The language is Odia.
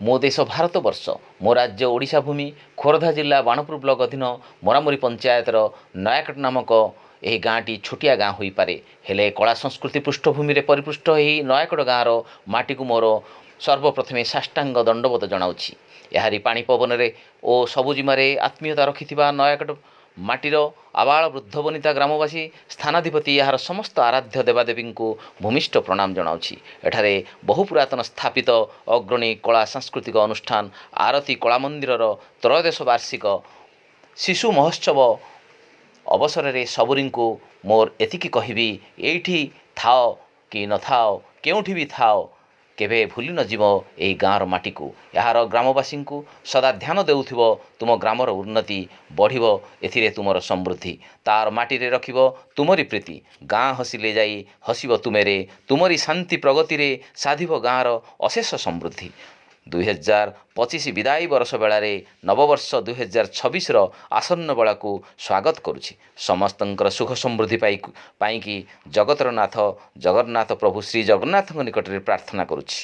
ମୋ ଦେଶ ଭାରତବର୍ଷ, ମୋ ରାଜ୍ୟ ଓଡ଼ିଶା ଭୂମି, ଖୋର୍ଦ୍ଧା ଜିଲ୍ଲା ବାଣପୁର ବ୍ଲକ ଅଧୀନ ମରାମୁରି ପଞ୍ଚାୟତର ନୟାକଟ ନାମକ ଏହି ଗାଁଟି ଛୋଟିଆ ଗାଁ ହୋଇପାରେ, ହେଲେ କଳା ସଂସ୍କୃତି ପୃଷ୍ଠଭୂମିରେ ପରିପୃଷ୍ଟ ଏହି ନୟାକଟ ଗାଁର ମାଟିକୁ ମୋର ସର୍ବପ୍ରଥମେ ସାଷ୍ଟାଙ୍ଗ ଦଣ୍ଡବତ ଜଣାଉଛି। ଏହାରି ପାଣି ପବନରେ ଓ ସବୁଜିମାରେ ଆତ୍ମୀୟତା ରଖିଥିବା ନୟାକଟ ମାଟିର ଆବାଳ ବୃଦ୍ଧ ବନିତା ଗ୍ରାମବାସୀ ସ୍ଥାନାଧିପତି ଏହାର ସମସ୍ତ ଆରାଧ୍ୟ ଦେବାଦେବୀଙ୍କୁ ଭୂମିଷ୍ଠ ପ୍ରଣାମ ଜଣାଉଛି। ଏଠାରେ ବହୁ ପୁରାତନ ସ୍ଥାପିତ ଅଗ୍ରଣୀ କଳା ସାଂସ୍କୃତିକ ଅନୁଷ୍ଠାନ ଆରତୀ କଳାମନ୍ଦିରର ତ୍ରୟୋଦଶ ବାର୍ଷିକ ଶିଶୁ ମହୋତ୍ସବ ଅବସରରେ ସବୁରିଙ୍କୁ ମୋର ଏତିକି କହିବି, ଏଇଠି ଥାଅ କି ନଥାଅ, କେଉଁଠି ବି ଥାଅ, କେବେ ଭୁଲି ନ ଯିବ ଏହି ଗାଁର ମାଟିକୁ। ଏହାର ଗ୍ରାମବାସୀଙ୍କୁ ସଦା ଧ୍ୟାନ ଦେଉଥିବ, ତୁମ ଗ୍ରାମର ଉନ୍ନତି ବଢ଼ିବ, ଏଥିରେ ତୁମର ସମୃଦ୍ଧି। ତାର ମାଟିରେ ରଖିବ ତୁମରି ପ୍ରୀତି। ଗାଁ ହସିଲେ ଯାଇ ହସିବ ତୁମେରେ, ତୁମରି ଶାନ୍ତି ପ୍ରଗତିରେ ସାଧିବ ଗାଁର ଅଶେଷ ସମୃଦ୍ଧି। 2025 ବିଦାୟୀ ବର୍ଷ ବେଳାରେ ନବବର୍ଷ 2026ର ଆସନ୍ନ ବେଳାକୁ ସ୍ୱାଗତ କରୁଛି। ସମସ୍ତଙ୍କର ସୁଖ ସମୃଦ୍ଧି ପାଇଁକି ଜଗତର ନାଥ ଜଗନ୍ନାଥ ପ୍ରଭୁ ଶ୍ରୀ ଜଗନ୍ନାଥଙ୍କ ନିକଟରେ ପ୍ରାର୍ଥନା କରୁଛି।